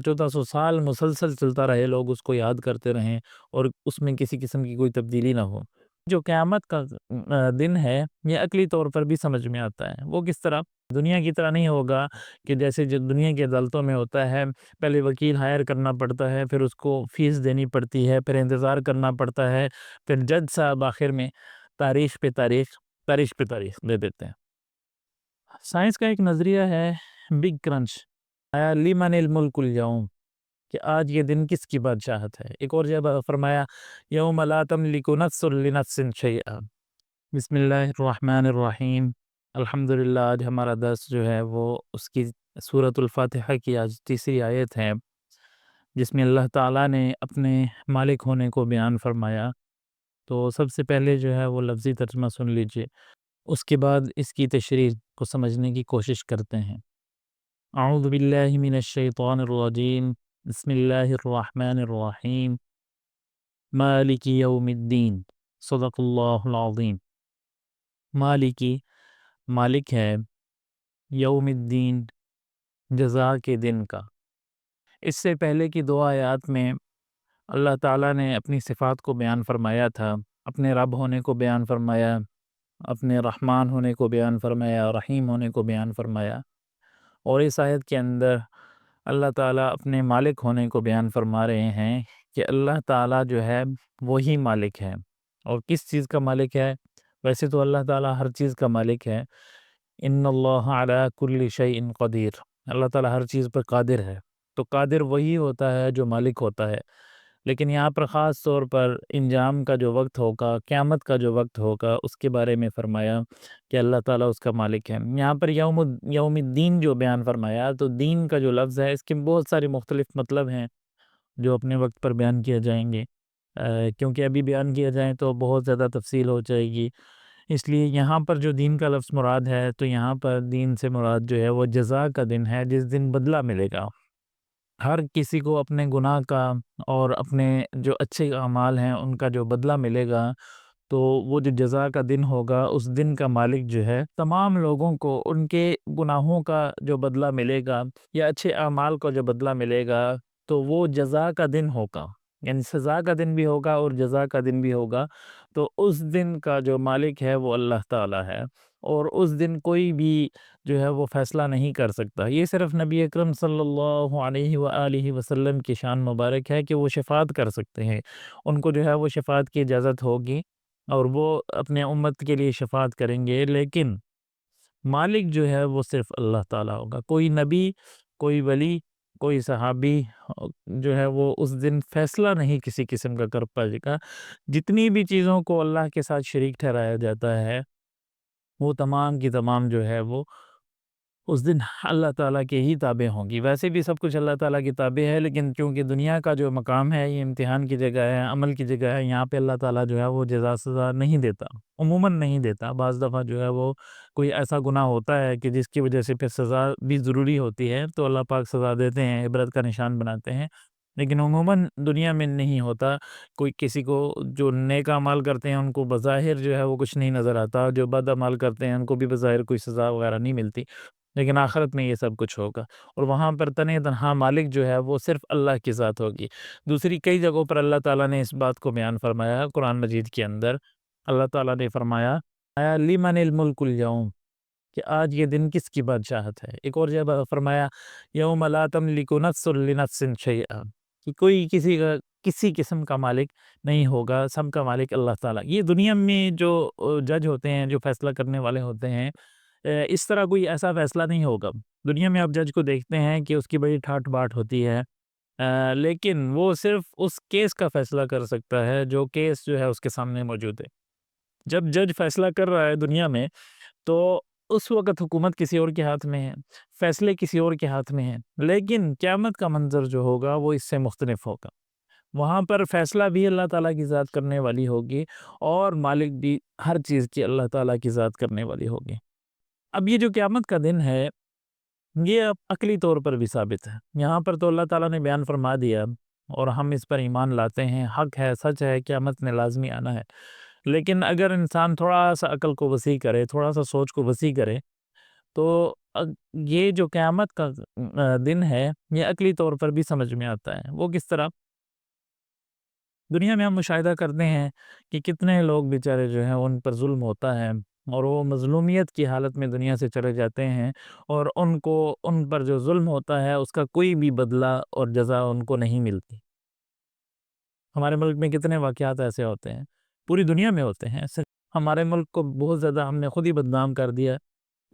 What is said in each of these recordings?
1400 سال مسلسل چلتا رہے، لوگ اس کو یاد کرتے رہیں اور اس میں کسی قسم کی کوئی تبدیلی نہ ہو۔ جو قیامت کا دن ہے، یہ عقلی طور پر بھی سمجھ میں آتا ہے۔ وہ کس طرح؟ دنیا کی طرح نہیں ہوگا کہ جیسے جو دنیا کی عدالتوں میں ہوتا ہے، پہلے وکیل ہائر کرنا پڑتا ہے، پھر اس کو فیس دینی پڑتی ہے، پھر انتظار کرنا پڑتا ہے، پھر جج صاحب آخر میں تاریخ پہ تاریخ دے دیتے ہیں۔ سائنس کا ایک نظریہ ہے بگ کرنچ، آیا لیمن الملک اليوم، کہ آج یہ دن کس کی بادشاہت ہے۔ ایک اور جگہ فرمایا یوم لا تملک نفس لنفس شیئا۔ بسم اللہ الرحمن الرحیم۔ الحمدللہ آج ہمارا درس جو ہے وہ اس کی سورۃ الفاتحہ کی آج تیسری آیت ہے، جس میں اللہ تعالیٰ نے اپنے مالک ہونے کو بیان فرمایا۔ تو سب سے پہلے جو ہے وہ لفظی ترجمہ سن لیجئے، اس کے بعد اس کی تشریح کو سمجھنے کی کوشش کرتے ہیں۔ اعوذ باللہ من الشیطان الرجیم، بسم اللہ الرحمن الرحیم، مالک یوم الدین، صدق اللہ العظیم۔ مالکی، مالک ہے، یوم الدین، جزا کے دن کا۔ اس سے پہلے کی دو آیات میں اللہ تعالیٰ نے اپنی صفات کو بیان فرمایا تھا، اپنے رب ہونے کو بیان فرمایا، اپنے رحمان ہونے کو بیان فرمایا، رحیم ہونے کو بیان فرمایا، اور اس آیت کے اندر اللہ تعالیٰ اپنے مالک ہونے کو بیان فرما رہے ہیں کہ اللہ تعالیٰ جو ہے وہی مالک ہے۔ اور کس چیز کا مالک ہے؟ ویسے تو اللہ تعالیٰ ہر چیز کا مالک ہے، ان اللہ علی کل شیء قدیر، اللہ تعالیٰ ہر چیز پر قادر ہے، تو قادر وہی ہوتا ہے جو مالک ہوتا ہے۔ لیکن یہاں پر خاص طور پر انجام کا جو وقت ہوگا، قیامت کا جو وقت ہوگا، اس کے بارے میں فرمایا کہ اللہ تعالیٰ اس کا مالک ہے۔ یہاں پر یوم الدین جو بیان فرمایا، تو دین کا جو لفظ ہے اس کے بہت سارے مختلف مطلب ہیں جو اپنے وقت پر بیان کیے جائیں گے، کیونکہ ابھی بیان کیا جائیں تو بہت زیادہ تفصیل ہو جائے گی، اس لیے یہاں پر جو دین کا لفظ مراد ہے، تو یہاں پر دین سے مراد جو ہے وہ جزا کا دن ہے، جس دن بدلہ ملے گا۔ ہر کسی کو اپنے گناہ کا اور اپنے جو اچھے اعمال ہیں ان کا جو بدلہ ملے گا، تو وہ جو جزا کا دن ہوگا، اس دن کا مالک جو ہے تمام لوگوں کو ان کے گناہوں کا جو بدلہ ملے گا یا اچھے اعمال کو جو بدلہ ملے گا، تو وہ جزا کا دن ہوگا، یعنی سزا کا دن بھی ہوگا اور جزا کا دن بھی ہوگا۔ تو اس دن کا جو مالک ہے وہ اللہ تعالیٰ ہے، اور اس دن کوئی بھی جو ہے وہ فیصلہ نہیں کر سکتا۔ یہ صرف نبی اکرم صلی اللہ علیہ وآلہ وسلم کی شان مبارک ہے کہ وہ شفاعت کر سکتے ہیں، ان کو جو ہے وہ شفاعت کی اجازت ہوگی اور وہ اپنے امت کے لیے شفاعت کریں گے، لیکن مالک جو ہے وہ صرف اللہ تعالیٰ ہوگا۔ کوئی نبی، کوئی ولی، کوئی صحابی جو ہے وہ اس دن فیصلہ نہیں کسی قسم کا کر پائے گا۔ جتنی بھی چیزوں کو اللہ کے ساتھ شریک ٹھہرایا جاتا ہے، وہ تمام کی تمام جو ہے وہ اس دن اللہ تعالیٰ کے ہی تابع ہوں گی۔ ویسے بھی سب کچھ اللہ تعالیٰ کی تابع ہے، لیکن کیونکہ دنیا کا جو مقام ہے یہ امتحان کی جگہ ہے، عمل کی جگہ ہے، یہاں پہ اللہ تعالیٰ جو ہے وہ جزا سزا نہیں دیتا، عموماً نہیں دیتا۔ بعض دفعہ جو ہے وہ کوئی ایسا گناہ ہوتا ہے کہ جس کی وجہ سے پھر سزا بھی ضروری ہوتی ہے، تو اللہ پاک سزا دیتے ہیں، عبرت کا نشان بناتے ہیں، لیکن عموماً دنیا میں نہیں ہوتا۔ کوئی کسی کو جو نیک اعمال کرتے ہیں ان کو بظاہر جو ہے وہ کچھ نہیں نظر آتا، جو بد اعمال کرتے ہیں ان کو بھی بظاہر کوئی سزا وغیرہ نہیں ملتی، لیکن آخرت میں یہ سب کچھ ہوگا، اور وہاں پر تنہا مالک جو ہے وہ صرف اللہ کی ذات ہوگی۔ دوسری کئی جگہوں پر اللہ تعالیٰ نے اس بات کو بیان فرمایا، قرآن مجید کے اندر اللہ تعالیٰ نے فرمایا آیا لیمن الملک اليوم، کہ آج یہ دن کس کی بادشاہت ہے۔ ایک اور جگہ فرمایا یوم لا تملک نفس لنفس شیئا، کہ کوئی کسی قسم کا مالک نہیں ہوگا، سب کا مالک اللہ تعالیٰ۔ یہ دنیا میں جو جج ہوتے ہیں، جو فیصلہ کرنے والے ہوتے ہیں، اس طرح کوئی ایسا فیصلہ نہیں ہوگا۔ دنیا میں آپ جج کو دیکھتے ہیں کہ اس کی بڑی ٹھاٹ باٹ ہوتی ہے، لیکن وہ صرف اس کیس کا فیصلہ کر سکتا ہے جو کیس جو ہے اس کے سامنے موجود ہے۔ جب جج فیصلہ کر رہا ہے دنیا میں، تو اس وقت حکومت کسی اور کے ہاتھ میں ہے، فیصلے کسی اور کے ہاتھ میں ہیں، لیکن قیامت کا منظر جو ہوگا وہ اس سے مختلف ہوگا۔ وہاں پر فیصلہ بھی اللہ تعالیٰ کی ذات کرنے والی ہوگی، اور مالک بھی ہر چیز کی اللہ تعالیٰ کی ذات کرنے والی ہوگی۔ اب یہ جو قیامت کا دن ہے، یہ اب عقلی طور پر بھی ثابت ہے۔ یہاں پر تو اللہ تعالیٰ نے بیان فرما دیا اور ہم اس پر ایمان لاتے ہیں، حق ہے، سچ ہے، قیامت نے لازمی آنا ہے۔ لیکن اگر انسان تھوڑا سا عقل کو وسیع کرے، تھوڑا سا سوچ کو وسیع کرے، تو یہ جو قیامت کا دن ہے یہ عقلی طور پر بھی سمجھ میں آتا ہے۔ وہ کس طرح؟ دنیا میں ہم مشاہدہ کرتے ہیں کہ کتنے لوگ بیچارے جو ہیں ان پر ظلم ہوتا ہے اور وہ مظلومیت کی حالت میں دنیا سے چلے جاتے ہیں، اور ان پر جو ظلم ہوتا ہے اس کا کوئی بھی بدلہ اور جزا ان کو نہیں ملتی۔ ہمارے ملک میں کتنے واقعات ایسے ہوتے ہیں، پوری دنیا میں ہوتے ہیں ایسے۔ ہمارے ملک کو بہت زیادہ ہم نے خود ہی بدنام کر دیا،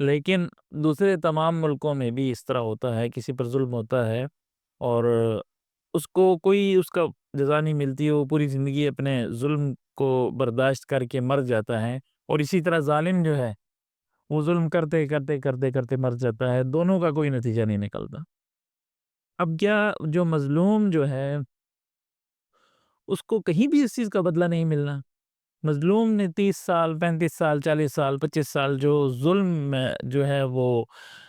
لیکن دوسرے تمام ملکوں میں بھی اس طرح ہوتا ہے، کسی پر ظلم ہوتا ہے اور اس کو کوئی اس کا جزا نہیں ملتی، وہ پوری زندگی اپنے ظلم کو برداشت کر کے مر جاتا ہے، اور اسی طرح ظالم جو ہے وہ ظلم کرتے کرتے کرتے کرتے مر جاتا ہے، دونوں کا کوئی نتیجہ نہیں نکلتا۔ اب کیا جو مظلوم جو ہے اس کو کہیں بھی اس چیز کا بدلہ نہیں ملنا؟ مظلوم نے 30 سال 35 سال 40 سال 25 سال جو ظلم جو ہے وہ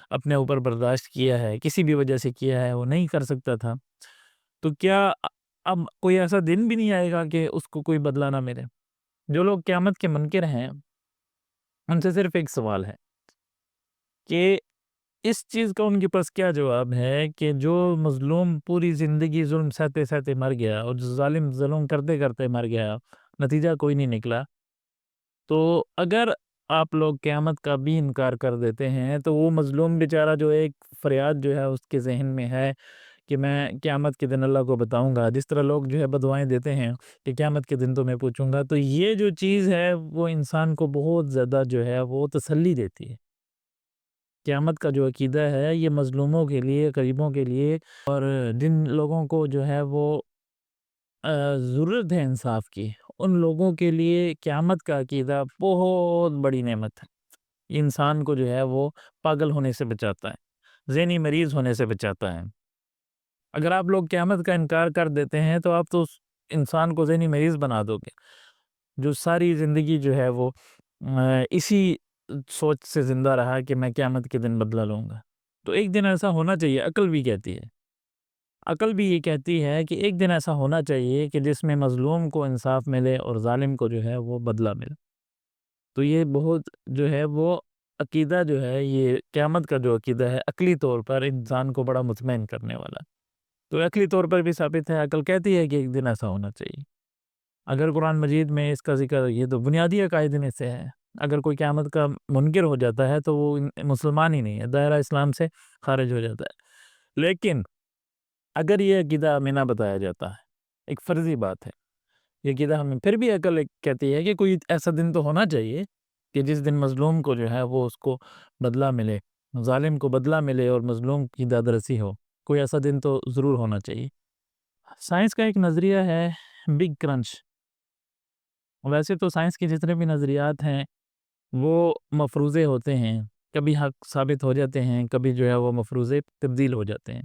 اپنے اوپر برداشت کیا ہے، کسی بھی وجہ سے کیا ہے، وہ نہیں کر سکتا تھا، تو کیا اب کوئی ایسا دن بھی نہیں آئے گا کہ اس کو کوئی بدلہ نہ ملے؟ جو لوگ قیامت کے منکر ہیں ان سے صرف ایک سوال ہے کہ اس چیز کا ان کے پاس کیا جواب ہے کہ جو مظلوم پوری زندگی ظلم سہتے سہتے مر گیا اور جو ظالم ظلم کرتے کرتے مر گیا، نتیجہ کوئی نہیں نکلا، تو اگر آپ لوگ قیامت کا بھی انکار کر دیتے ہیں تو وہ مظلوم بیچارہ جو ایک فریاد جو ہے اس کے ذہن میں ہے کہ میں قیامت کے دن اللہ کو بتاؤں گا، جس طرح لوگ جو ہے بدوائیں دیتے ہیں کہ قیامت کے دن تو میں پوچھوں گا، تو یہ جو چیز ہے وہ انسان کو بہت زیادہ جو ہے وہ تسلی دیتی ہے۔ قیامت کا جو عقیدہ ہے یہ مظلوموں کے لیے، غریبوں کے لیے، اور جن لوگوں کو جو ہے وہ ضرورت ہے انصاف کی، ان لوگوں کے لیے قیامت کا عقیدہ بہت بڑی نعمت ہے۔ یہ انسان کو جو ہے وہ پاگل ہونے سے بچاتا ہے، ذہنی مریض ہونے سے بچاتا ہے۔ اگر آپ لوگ قیامت کا انکار کر دیتے ہیں تو آپ تو اس انسان کو ذہنی مریض بنا دو گے، جو ساری زندگی جو ہے وہ اسی سوچ سے زندہ رہا کہ میں قیامت کے دن بدلہ لوں گا۔ تو ایک دن ایسا ہونا چاہیے، عقل بھی کہتی ہے، عقل بھی یہ کہتی ہے کہ ایک دن ایسا ہونا چاہیے کہ جس میں مظلوم کو انصاف ملے اور ظالم کو جو ہے وہ بدلہ ملے۔ تو یہ بہت جو ہے وہ عقیدہ جو ہے، یہ قیامت کا جو عقیدہ ہے عقلی طور پر انسان کو بڑا مطمئن کرنے والا ہے۔ تو عقلی طور پر بھی ثابت ہے، عقل کہتی ہے کہ ایک دن ایسا ہونا چاہیے۔ اگر قرآن مجید میں اس کا ذکر، یہ تو بنیادی عقائد میں سے ہے، اگر کوئی قیامت کا منکر ہو جاتا ہے تو وہ مسلمان ہی نہیں ہے، دائرہ اسلام سے خارج ہو جاتا ہے۔ لیکن اگر یہ عقیدہ ہمیں نہ بتایا جاتا ہے، ایک فرضی بات ہے، یہ عقیدہ ہمیں پھر بھی عقل کہتی ہے کہ کوئی ایسا دن تو ہونا چاہیے کہ جس دن مظلوم کو جو ہے وہ اس کو بدلہ ملے، ظالم کو بدلہ ملے اور مظلوم کی دادرسی ہو، کوئی ایسا دن تو ضرور ہونا چاہیے۔ سائنس کا ایک نظریہ ہے بگ کرنچ۔ ویسے تو سائنس کے جتنے بھی نظریات ہیں وہ مفروضے ہوتے ہیں، کبھی حق ثابت ہو جاتے ہیں، کبھی جو ہے وہ مفروضے تبدیل ہو جاتے ہیں۔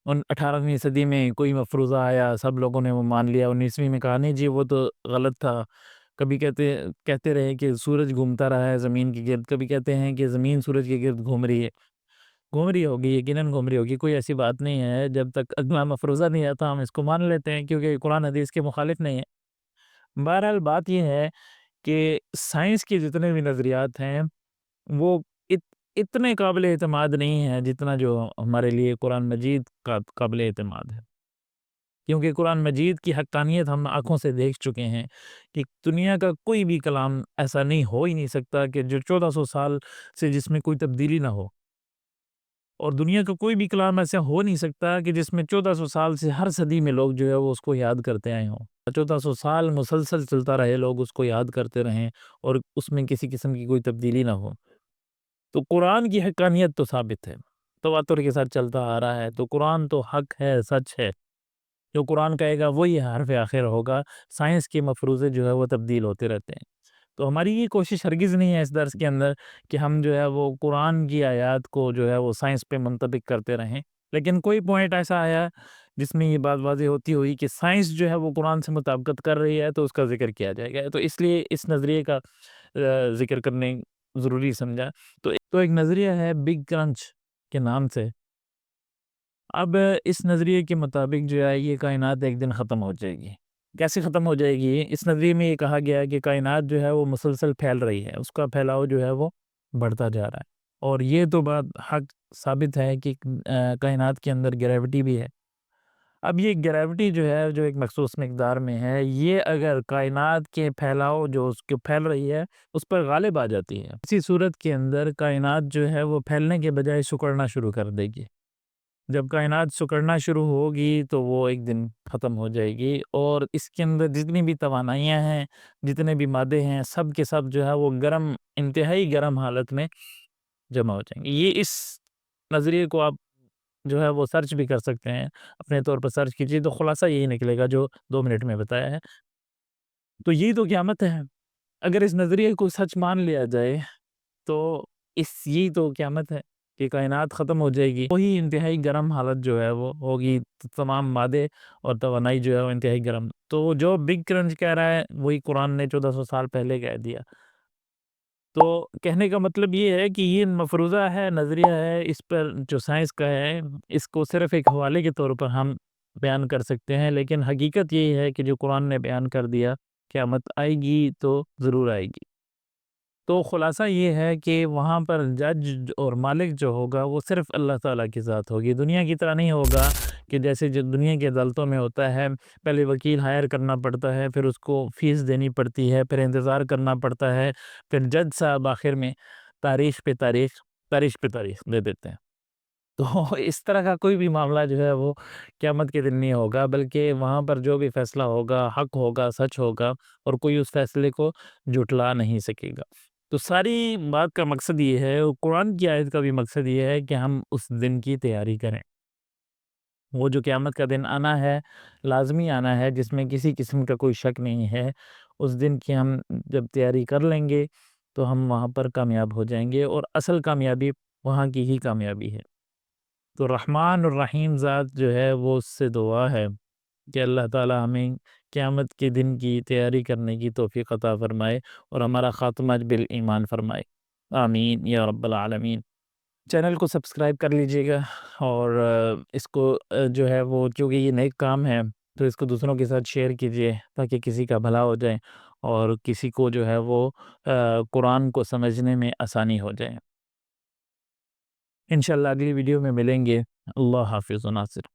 18ویں صدی میں کوئی مفروضہ آیا، سب لوگوں نے وہ مان لیا، 19ویں میں کہا نہیں جی وہ تو غلط تھا۔ کبھی کہتے رہے کہ سورج گھومتا رہا ہے زمین کے گرد، کبھی کہتے ہیں کہ زمین سورج کے گرد گھوم رہی ہے، گھوم رہی ہوگی، یقیناً گھوم رہی ہوگی، کوئی ایسی بات نہیں ہے۔ جب تک اگلا مفروضہ نہیں آتا ہم اس کو مان لیتے ہیں، کیونکہ قرآن حدیث کے مخالف نہیں ہے۔ بہرحال بات یہ ہے کہ سائنس کے جتنے بھی نظریات ہیں وہ اتنے قابل اعتماد نہیں ہیں جتنا جو ہمارے لیے قرآن مجید کا قابل اعتماد ہے، کیونکہ قرآن مجید کی حقانیت ہم آنکھوں سے دیکھ چکے ہیں کہ دنیا کا کوئی بھی کلام ایسا نہیں ہو ہی نہیں سکتا کہ جو 1400 سال سے جس میں کوئی تبدیلی نہ ہو، اور دنیا کا کوئی بھی کلام ایسا ہو نہیں سکتا کہ جس میں 1400 سال سے ہر صدی میں لوگ جو ہے وہ اس کو یاد کرتے آئے ہوں، 1400 سال مسلسل چلتا رہے، لوگ اس کو یاد کرتے رہیں اور اس میں کسی قسم کی کوئی تبدیلی نہ ہو۔ تو قرآن کی حقانیت تو ثابت ہے، تواتر کے ساتھ چلتا آ رہا ہے، تو قرآن تو حق ہے، سچ ہے، جو قرآن کہے گا وہی حرف آخر ہوگا۔ سائنس کے مفروضے جو ہے وہ تبدیل ہوتے رہتے ہیں، تو ہماری یہ کوشش ہرگز نہیں ہے اس درس کے اندر کہ ہم جو ہے وہ قرآن کی آیات کو جو ہے وہ سائنس پہ منطبق کرتے رہیں، لیکن کوئی پوائنٹ ایسا آیا جس میں یہ بات واضح ہوتی ہوئی کہ سائنس جو ہے وہ قرآن سے مطابقت کر رہی ہے تو اس کا ذکر کیا جائے گا، تو اس لیے اس نظریے کا ذکر کرنے ضروری سمجھا۔ تو ایک نظریہ ہے بگ کرنچ کے نام سے۔ اب اس نظریے کے مطابق جو ہے یہ کائنات ایک دن ختم ہو جائے گی۔ کیسے ختم ہو جائے گی؟ اس نظریے میں یہ کہا گیا ہے کہ کائنات جو ہے وہ مسلسل پھیل رہی ہے، اس کا پھیلاؤ جو ہے وہ بڑھتا جا رہا ہے، اور یہ تو بات حق ثابت ہے کہ کائنات کے اندر گریوٹی بھی ہے۔ اب یہ گریوٹی جو ہے جو ایک مخصوص مقدار میں ہے، یہ اگر کائنات کے پھیلاؤ جو اس کے پھیل رہی ہے اس پر غالب آ جاتی ہے، اسی صورت کے اندر کائنات جو ہے وہ پھیلنے کے بجائے سکڑنا شروع کر دے گی۔ جب کائنات سکڑنا شروع ہوگی تو وہ ایک دن ختم ہو جائے گی، اور اس کے اندر جتنی بھی توانائیاں ہیں، جتنے بھی مادے ہیں، سب کے سب جو ہے وہ گرم، انتہائی گرم حالت میں جمع ہو جائیں گے۔ یہ اس نظریے کو آپ جو ہے وہ سرچ بھی کر سکتے ہیں، اپنے طور پر سرچ کیجیے تو خلاصہ یہی نکلے گا جو 2 منٹ میں بتایا ہے۔ تو یہی تو قیامت ہے۔ اگر اس نظریے کو سچ مان لیا جائے تو یہی تو قیامت ہے کہ کائنات ختم ہو جائے گی، وہی انتہائی گرم حالت جو ہے وہ ہوگی، تمام مادے اور توانائی جو ہے وہ انتہائی گرم۔ تو جو بگ کرنچ کہہ رہا ہے وہی قرآن نے 1400 سال پہلے کہہ دیا۔ تو کہنے کا مطلب یہ ہے کہ یہ مفروضہ ہے، نظریہ ہے، اس پر جو سائنس کا ہے اس کو صرف ایک حوالے کے طور پر ہم بیان کر سکتے ہیں، لیکن حقیقت یہی ہے کہ جو قرآن نے بیان کر دیا، قیامت آئے گی تو ضرور آئے گی۔ تو خلاصہ یہ ہے کہ وہاں پر جج اور مالک جو ہوگا وہ صرف اللہ تعالیٰ کی ذات ہوگی، دنیا کی طرح نہیں ہوگا کہ جیسے جو دنیا کی عدالتوں میں ہوتا ہے، پہلے وکیل ہائر کرنا پڑتا ہے، پھر اس کو فیس دینی پڑتی ہے، پھر انتظار کرنا پڑتا ہے، پھر جج صاحب آخر میں تاریخ پہ تاریخ دے دیتے ہیں۔ تو اس طرح کا کوئی بھی معاملہ جو ہے وہ قیامت کے دن نہیں ہوگا، بلکہ وہاں پر جو بھی فیصلہ ہوگا حق ہوگا، سچ ہوگا، اور کوئی اس فیصلے کو جھٹلا نہیں سکے گا۔ تو ساری بات کا مقصد یہ ہے، قرآن کی آیت کا بھی مقصد یہ ہے کہ ہم اس دن کی تیاری کریں۔ وہ جو قیامت کا دن آنا ہے، لازمی آنا ہے، جس میں کسی قسم کا کوئی شک نہیں ہے، اس دن کی ہم جب تیاری کر لیں گے تو ہم وہاں پر کامیاب ہو جائیں گے، اور اصل کامیابی وہاں کی ہی کامیابی ہے۔ تو رحمان الرحیم ذات جو ہے وہ اس سے دعا ہے کہ اللہ تعالی ہمیں قیامت کے دن کی تیاری کرنے کی توفیق عطا فرمائے اور ہمارا خاتمہ بالایمان فرمائے، آمین یا رب العالمین۔ چینل کو سبسکرائب کر لیجئے گا، اور اس کو جو ہے وہ کیونکہ یہ نیک کام ہے تو اس کو دوسروں کے ساتھ شیئر کیجئے تاکہ کسی کا بھلا ہو جائے اور کسی کو جو ہے وہ قرآن کو سمجھنے میں آسانی ہو جائے۔ انشاءاللہ اگلی ویڈیو میں ملیں گے۔ اللہ حافظ و ناصر۔